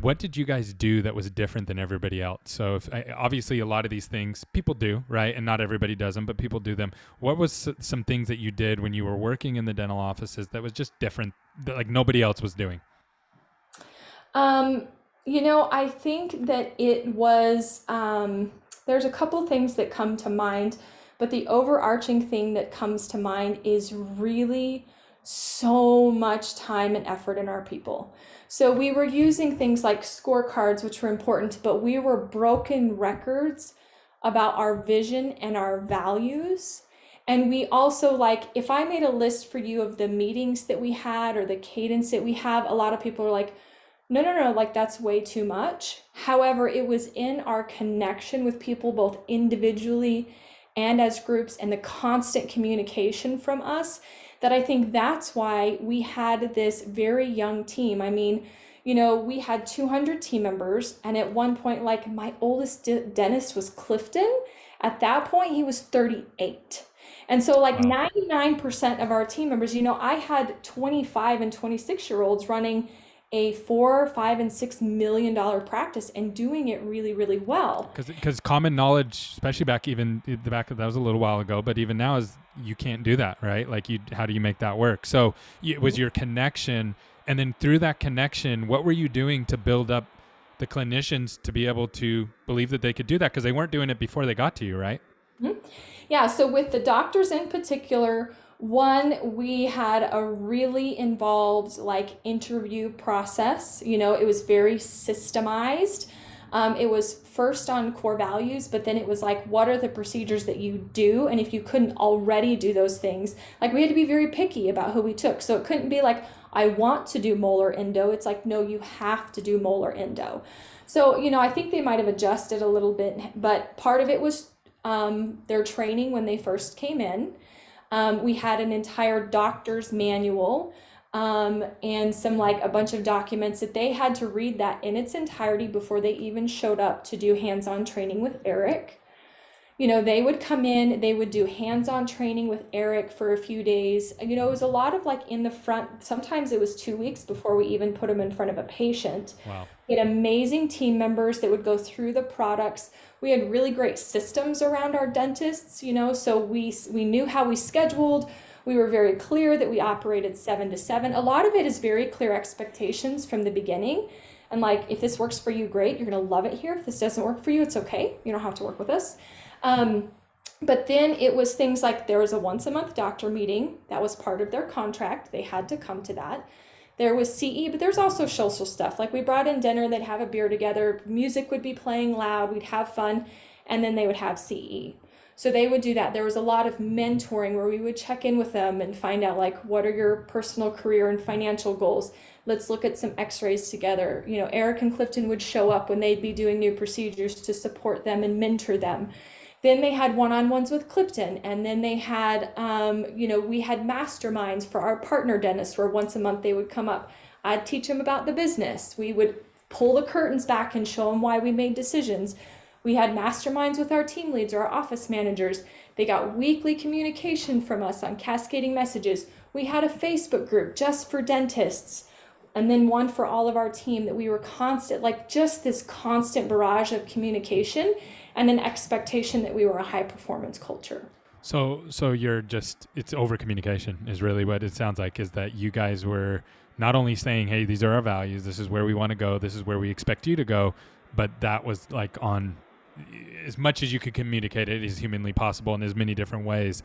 What did you guys do that was different than everybody else? So obviously a lot of these things people do, right? And not everybody does them, but people do them. What was some things that you did when you were working in the dental offices that was just different, that like nobody else was doing? Um, I think that it was, there's a couple things that come to mind, but the overarching thing that comes to mind is really so much time and effort in our people. So we were using things like scorecards, which were important, but we were broken records about our vision and our values. And we also, like, if I made a list for you of the meetings that we had or the cadence that we have, a lot of people are like, no, no, no, like that's way too much. However, it was in our connection with people, both individually and as groups, and the constant communication from us, that I think that's why we had this very young team. I mean, we had 200 team members, and at one point, like my oldest dentist was Clifton. At that point, he was 38. And so, like Wow. 99% of our team members, I had 25 and 26-year-olds running a 4, 5, and $6 million practice and doing it really, really well. Because common knowledge, especially that was a little while ago, but even now is you can't do that, right? Like how do you make that work? So it was your connection, and then through that connection, what were you doing to build up the clinicians to be able to believe that they could do that? Because they weren't doing it before they got to you, right? Mhm. Yeah, so with the doctors in particular, one, we had a really involved like interview process. It was very systemized. It was first on core values, but then it was like, what are the procedures that you do? And if you couldn't already do those things, like we had to be very picky about who we took. So it couldn't be like, I want to do molar endo. It's like, no, you have to do molar endo. So, I think they might have adjusted a little bit, but part of it was their training when they first came in. We had an entire doctor's manual, and some like a bunch of documents that they had to read that in its entirety before they even showed up to do hands-on training with Eric. They would come in, they would do hands-on training with Eric for a few days. It was a lot of like in the front, sometimes it was 2 weeks before we even put them in front of a patient. Wow. We had amazing team members that would go through the products. We had really great systems around our dentists, so we knew how we scheduled. We were very clear that we operated 7 to 7. A lot of it is very clear expectations from the beginning. And like, if this works for you, great, you're going to love it here. If this doesn't work for you, it's okay. You don't have to work with us. But then it was things like there was a once a month doctor meeting that was part of their contract. They had to come to that. There was CE, but there's also social stuff. Like we brought in dinner, they'd have a beer together, music would be playing loud, we'd have fun, and then they would have CE. So they would do that. There was a lot of mentoring where we would check in with them and find out like, what are your personal career and financial goals? Let's look at some x-rays together. Eric and Clifton would show up when they'd be doing new procedures to support them and mentor them. Then they had one-on-ones with Clifton, and then they had, we had masterminds for our partner dentists where once a month they would come up. I'd teach them about the business. We would pull the curtains back and show them why we made decisions. We had masterminds with our team leads or our office managers. They got weekly communication from us on cascading messages. We had a Facebook group just for dentists, and then one for all of our team that we were constant, like just this constant barrage of communication and an expectation that we were a high performance culture. So it's over communication is really what it sounds like, is that you guys were not only saying, hey, these are our values, this is where we want to go, this is where we expect you to go, but that was like on as much as you could communicate it as humanly possible in as many different ways.